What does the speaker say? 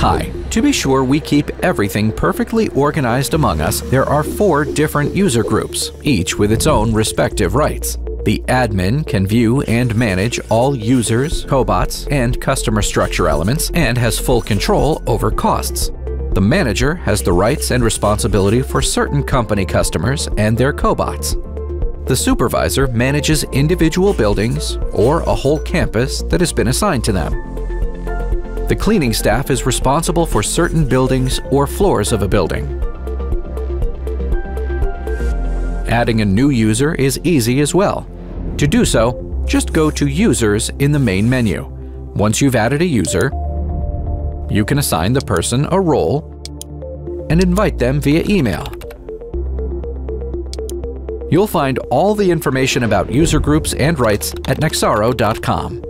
Hi. To be sure we keep everything perfectly organized among us, there are 4 different user groups, each with its own respective rights. The admin can view and manage all users, cobots, and customer structure elements and has full control over costs. The manager has the rights and responsibility for certain company customers and their cobots. The supervisor manages individual buildings or a whole campus that has been assigned to them. The cleaning staff is responsible for certain buildings or floors of a building. Adding a new user is easy as well. To do so, just go to Users in the main menu. Once you've added a user, you can assign the person a role and invite them via email. You'll find all the information about user groups and rights at Nexaro.com.